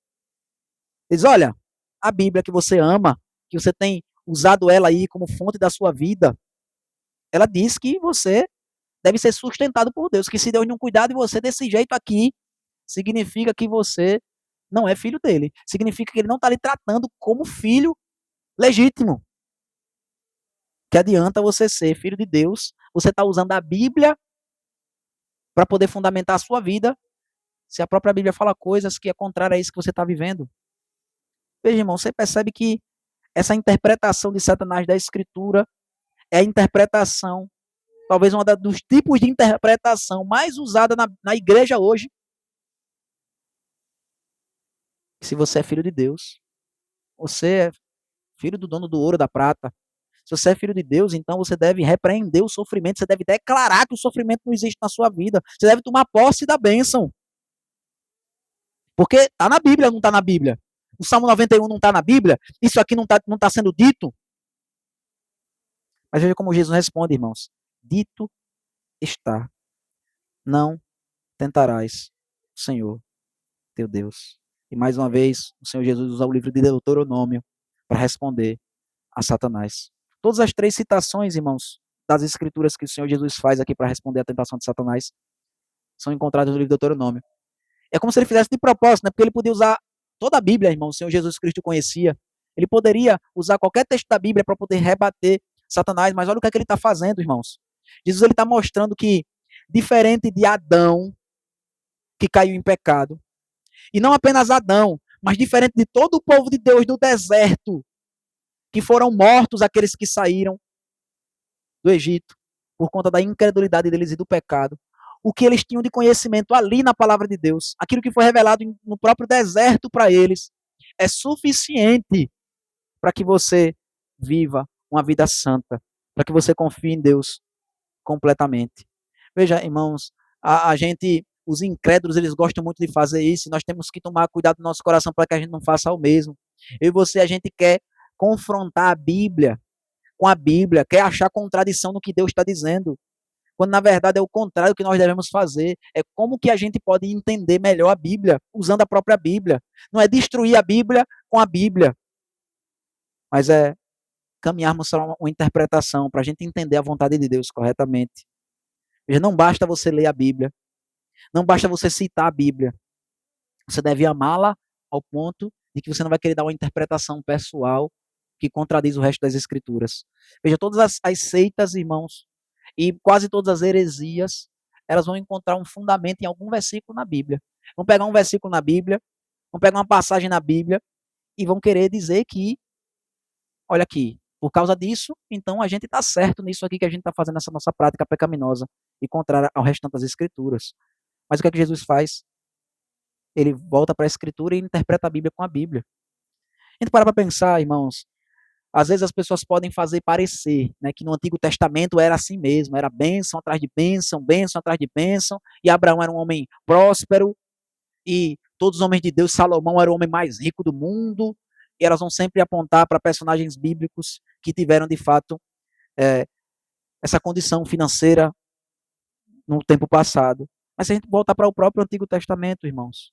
Diz, olha, a Bíblia que você ama, que você tem usado ela aí como fonte da sua vida, ela diz que você deve ser sustentado por Deus, que se Deus não cuidar de você desse jeito aqui, significa que você não é filho dele. Significa que ele não está lhe tratando como filho legítimo. Que adianta você ser filho de Deus, você está usando a Bíblia para poder fundamentar a sua vida, se a própria Bíblia fala coisas que é contrária a isso que você está vivendo. Veja, irmão, você percebe que essa interpretação de Satanás da Escritura é a interpretação, talvez uma dos tipos de interpretação mais usada na igreja hoje. Se você é filho de Deus, você é filho do dono do ouro, da prata. Se você é filho de Deus, então você deve repreender o sofrimento, você deve declarar que o sofrimento não existe na sua vida. Você deve tomar posse da bênção. Porque está na Bíblia, não está na Bíblia. O Salmo 91 não está na Bíblia. Isso aqui não tá sendo dito. Mas veja como Jesus responde, irmãos. Dito está. Não tentarás o Senhor, teu Deus. E mais uma vez, o Senhor Jesus usa o livro de Deuteronômio para responder a Satanás. Todas as três citações, irmãos, das escrituras que o Senhor Jesus faz aqui para responder à tentação de Satanás, são encontradas no livro de Deuteronômio. É como se ele fizesse de propósito, né? Porque ele podia usar toda a Bíblia, irmão, o Senhor Jesus Cristo conhecia. Ele poderia usar qualquer texto da Bíblia para poder rebater Satanás, mas olha o que é que ele está fazendo, irmãos. Jesus ele está mostrando que, diferente de Adão, que caiu em pecado, e não apenas Adão, mas diferente de todo o povo de Deus no deserto, que foram mortos aqueles que saíram do Egito, por conta da incredulidade deles e do pecado, o que eles tinham de conhecimento ali na palavra de Deus, aquilo que foi revelado no próprio deserto para eles, é suficiente para que você viva uma vida santa, para que você confie em Deus completamente. Veja, irmãos, a gente, os incrédulos, eles gostam muito de fazer isso, e nós temos que tomar cuidado no nosso coração para que a gente não faça o mesmo. Eu e você, a gente quer confrontar a Bíblia com a Bíblia, quer achar contradição no que Deus está dizendo, quando na verdade é o contrário que nós devemos fazer. É como que a gente pode entender melhor a Bíblia, usando a própria Bíblia. Não é destruir a Bíblia com a Bíblia, mas é caminharmos para uma interpretação, para a gente entender a vontade de Deus corretamente. Veja, não basta você ler a Bíblia, não basta você citar a Bíblia, você deve amá-la ao ponto de que você não vai querer dar uma interpretação pessoal que contradiz o resto das Escrituras. Veja, todas as seitas, irmãos, e quase todas as heresias, elas vão encontrar um fundamento em algum versículo na Bíblia. Vão pegar um versículo na Bíblia, vão pegar uma passagem na Bíblia e vão querer dizer que, olha aqui, por causa disso, então a gente está certo nisso aqui que a gente está fazendo essa nossa prática pecaminosa e contrária ao restante das Escrituras. Mas o que é que Jesus faz? Ele volta para a Escritura e interpreta a Bíblia com a Bíblia. A gente para pensar, irmãos, às vezes as pessoas podem fazer parecer, né, que no Antigo Testamento era assim mesmo, era bênção atrás de bênção, bênção atrás de bênção, e Abraão era um homem próspero, e todos os homens de Deus, Salomão era o homem mais rico do mundo, e elas vão sempre apontar para personagens bíblicos que tiveram, de fato, essa condição financeira no tempo passado. Mas se a gente voltar para o próprio Antigo Testamento, irmãos,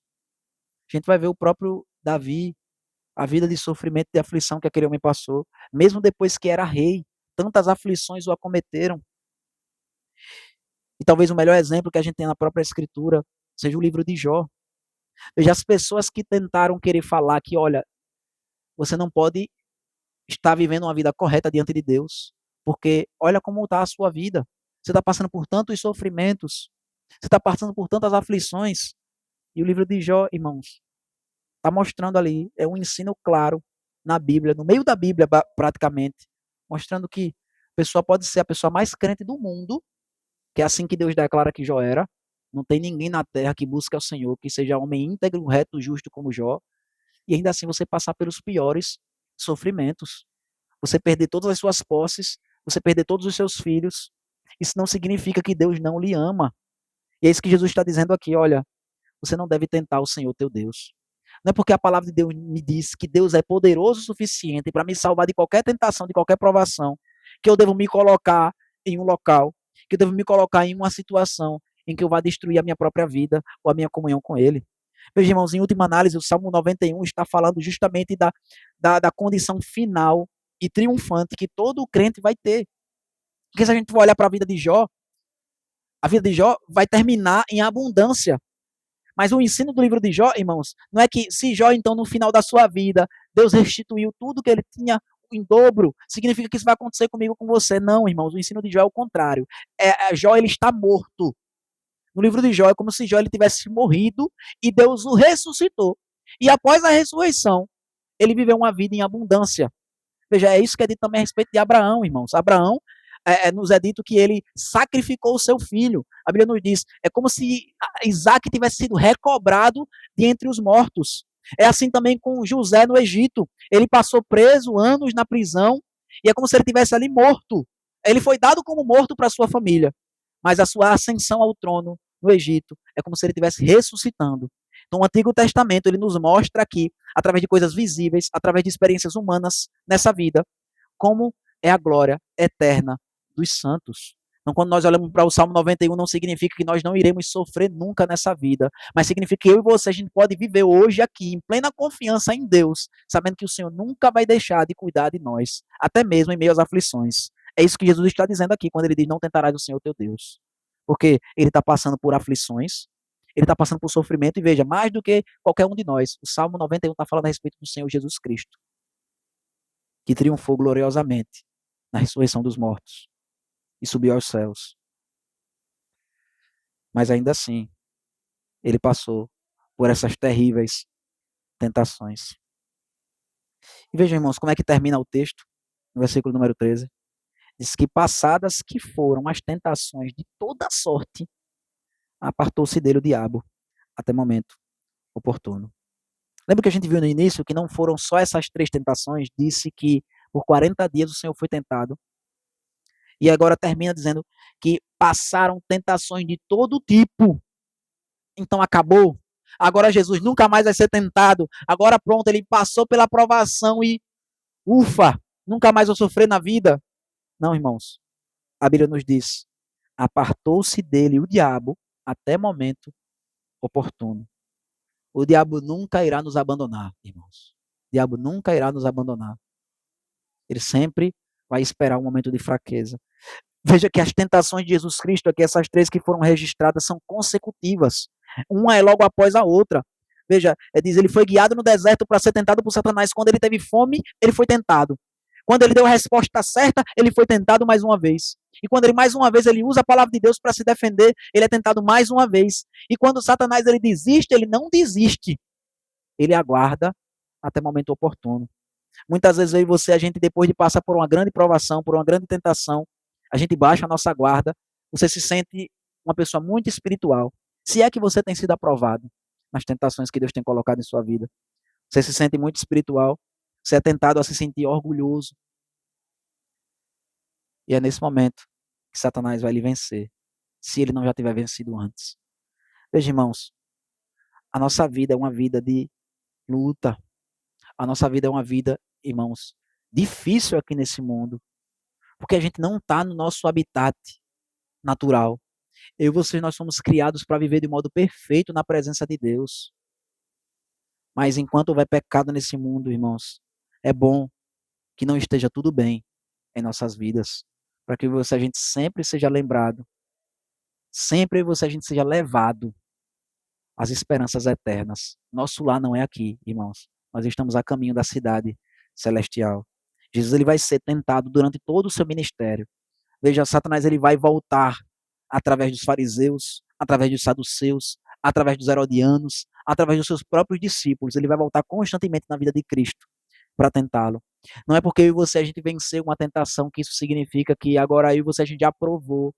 a gente vai ver o próprio Davi, a vida de sofrimento e de aflição que aquele homem passou, mesmo depois que era rei, tantas aflições o acometeram. E talvez o melhor exemplo que a gente tem na própria Escritura seja o livro de Jó. Veja, as pessoas que tentaram querer falar que, olha, você não pode estar vivendo uma vida correta diante de Deus, porque olha como está a sua vida. Você está passando por tantos sofrimentos, você está passando por tantas aflições. E o livro de Jó, irmãos, está mostrando ali, é um ensino claro na Bíblia, no meio da Bíblia praticamente, mostrando que a pessoa pode ser a pessoa mais crente do mundo, que é assim que Deus declara que Jó era. Não tem ninguém na terra que busque ao Senhor, que seja homem íntegro, reto, justo como Jó, e ainda assim você passar pelos piores sofrimentos. Você perder todas as suas posses, você perder todos os seus filhos. Isso não significa que Deus não lhe ama. E é isso que Jesus está dizendo aqui, olha, você não deve tentar o Senhor teu Deus. Não é porque a palavra de Deus me diz que Deus é poderoso o suficiente para me salvar de qualquer tentação, de qualquer provação, que eu devo me colocar em um local, que eu devo me colocar em uma situação em que eu vá destruir a minha própria vida ou a minha comunhão com Ele. Meus irmãos, em última análise, o Salmo 91 está falando justamente da condição final e triunfante que todo crente vai ter. Porque se a gente for olhar para a vida de Jó vai terminar em abundância. Mas o ensino do livro de Jó, irmãos, não é que se Jó, então, no final da sua vida, Deus restituiu tudo que ele tinha em dobro, significa que isso vai acontecer comigo, com você. Não, irmãos, o ensino de Jó é o contrário. Jó, ele está morto. No livro de Jó, é como se Jó ele tivesse morrido e Deus o ressuscitou. E após a ressurreição, ele viveu uma vida em abundância. Veja, é isso que é dito também a respeito de Abraão, irmãos. Abraão, nos é dito que ele sacrificou o seu filho. A Bíblia nos diz, é como se Isaac tivesse sido recobrado de entre os mortos. É assim também com José no Egito. Ele passou preso anos na prisão e é como se ele tivesse ali morto. Ele foi dado como morto para sua família, mas a sua ascensão ao trono no Egito é como se ele estivesse ressuscitando. Então, o Antigo Testamento ele nos mostra aqui, através de coisas visíveis, através de experiências humanas nessa vida, como é a glória eterna dos santos. Então, quando nós olhamos para o Salmo 91, não significa que nós não iremos sofrer nunca nessa vida, mas significa que eu e você, a gente pode viver hoje aqui, em plena confiança em Deus, sabendo que o Senhor nunca vai deixar de cuidar de nós, até mesmo em meio às aflições. É isso que Jesus está dizendo aqui, quando ele diz, não tentarás o Senhor teu Deus. Porque ele está passando por aflições, ele está passando por sofrimento, e veja, mais do que qualquer um de nós, o Salmo 91 está falando a respeito do Senhor Jesus Cristo, que triunfou gloriosamente na ressurreição dos mortos e subiu aos céus. Mas ainda assim, ele passou por essas terríveis tentações. E vejam, irmãos, como é que termina o texto, no versículo número 13. Diz que passadas que foram as tentações de toda sorte, apartou-se dele o diabo até momento oportuno. Lembra que a gente viu no início que não foram só essas 3 tentações, disse que por 40 dias o Senhor foi tentado. E agora termina dizendo que passaram tentações de todo tipo. Então acabou. Agora Jesus nunca mais vai ser tentado. Agora pronto, ele passou pela provação e ufa, nunca mais vou sofrer na vida. Não, irmãos. A Bíblia nos diz, apartou-se dele o diabo até momento oportuno. O diabo nunca irá nos abandonar, irmãos. O diabo nunca irá nos abandonar. Ele sempre vai esperar um momento de fraqueza. Veja que as tentações de Jesus Cristo, aqui essas 3 que foram registradas, são consecutivas. Uma é logo após a outra. Veja, diz, ele foi guiado no deserto para ser tentado por Satanás. Quando ele teve fome, ele foi tentado. Quando ele deu a resposta certa, ele foi tentado mais uma vez. E quando ele mais uma vez ele usa a palavra de Deus para se defender, ele é tentado mais uma vez. E quando Satanás ele desiste, ele não desiste. Ele aguarda até o momento oportuno. Muitas vezes eu e você, a gente depois de passar por uma grande provação, por uma grande tentação, a gente baixa a nossa guarda, você se sente uma pessoa muito espiritual. Se é que você tem sido aprovado nas tentações que Deus tem colocado em sua vida. Você se sente muito espiritual, você é tentado a se sentir orgulhoso. E é nesse momento que Satanás vai lhe vencer, se ele não já tiver vencido antes. Veja, irmãos, a nossa vida é uma vida de luta. A nossa vida é uma vida, irmãos, difícil aqui nesse mundo, porque a gente não está no nosso habitat natural. Eu e você, nós somos criados para viver de modo perfeito na presença de Deus. Mas enquanto houver pecado nesse mundo, irmãos, é bom que não esteja tudo bem em nossas vidas, para que você, a gente sempre seja lembrado, sempre você, a gente seja levado as esperanças eternas. Nosso lar não é aqui, irmãos. Nós estamos a caminho da cidade celestial. Jesus ele vai ser tentado durante todo o seu ministério. Veja, Satanás ele vai voltar através dos fariseus, através dos saduceus, através dos herodianos, através dos seus próprios discípulos. Ele vai voltar constantemente na vida de Cristo para tentá-lo. Não é porque eu e você a gente venceu uma tentação que isso significa que agora eu e você a gente já aprovou.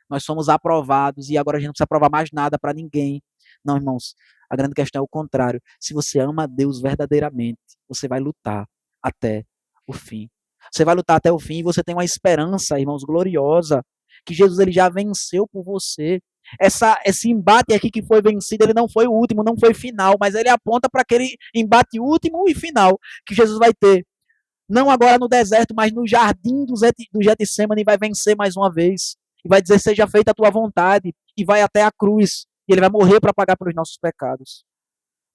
Nós somos aprovados e agora a gente não precisa provar mais nada para ninguém. Não, irmãos, a grande questão é o contrário. Se você ama a Deus verdadeiramente, você vai lutar até o fim. Você vai lutar até o fim e você tem uma esperança, irmãos, gloriosa, que Jesus ele já venceu por você. Esse embate aqui que foi vencido, ele não foi o último, não foi final, mas ele aponta para aquele embate último e final que Jesus vai ter. Não agora no deserto, mas no jardim do Getsemane vai vencer mais uma vez. E vai dizer, seja feita a tua vontade. E vai até a cruz. E ele vai morrer para pagar pelos nossos pecados.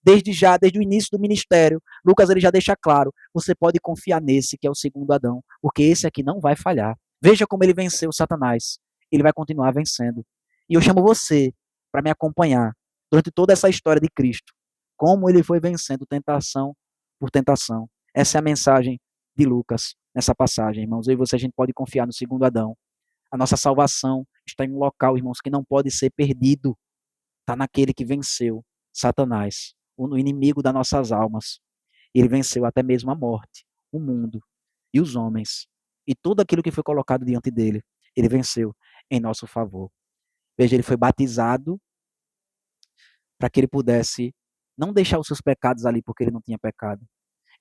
Desde o início do ministério, Lucas ele já deixa claro, você pode confiar nesse que é o segundo Adão, porque esse aqui não vai falhar. Veja como ele venceu Satanás. Ele vai continuar vencendo. E eu chamo você para me acompanhar durante toda essa história de Cristo. Como ele foi vencendo tentação por tentação. Essa é a mensagem de Lucas nessa passagem, irmãos. Eu e você, a gente pode confiar no segundo Adão. A nossa salvação está em um local, irmãos, que não pode ser perdido. Está naquele que venceu Satanás, o inimigo das nossas almas. Ele venceu até mesmo a morte, o mundo e os homens. E tudo aquilo que foi colocado diante dele, ele venceu em nosso favor. Veja, ele foi batizado para que ele pudesse não deixar os seus pecados ali porque ele não tinha pecado.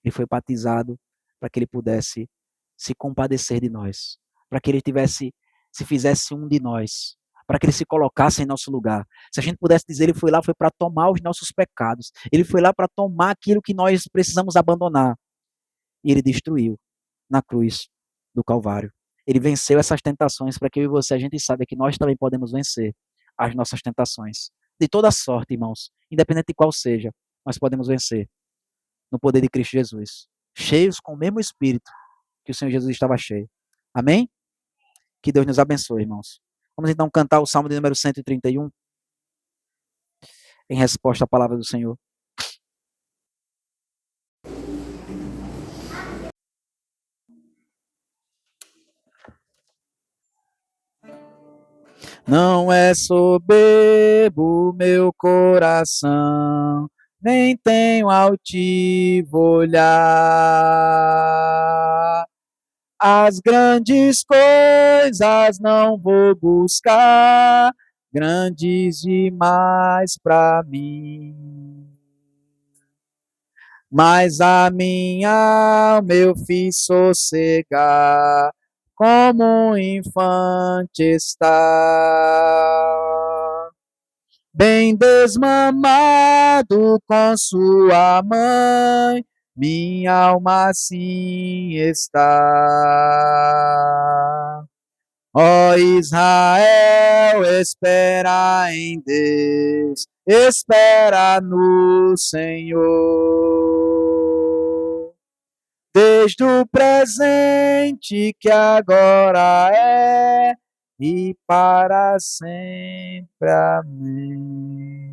Ele foi batizado para que ele pudesse se compadecer de nós, para que ele se fizesse um de nós, para que ele se colocasse em nosso lugar. Se a gente pudesse dizer, ele foi lá foi para tomar os nossos pecados. Ele foi lá para tomar aquilo que nós precisamos abandonar. E ele destruiu na cruz do Calvário. Ele venceu essas tentações para que eu e você a gente saiba que nós também podemos vencer as nossas tentações. De toda sorte, irmãos, independente de qual seja, nós podemos vencer no poder de Cristo Jesus, cheios com o mesmo Espírito que o Senhor Jesus estava cheio. Amém? Que Deus nos abençoe, irmãos. Vamos então cantar o Salmo de número 131, em resposta à palavra do Senhor. Não é soberbo meu coração, nem tenho altivo olhar. As grandes coisas não vou buscar, grandes demais para mim. Mas a minha alma eu fiz sossegar, como um infante está. Bem desmamado com sua mãe, minha alma assim está. Ó Israel, espera em Deus, espera no Senhor. Desde o presente que agora é e para sempre. Amém.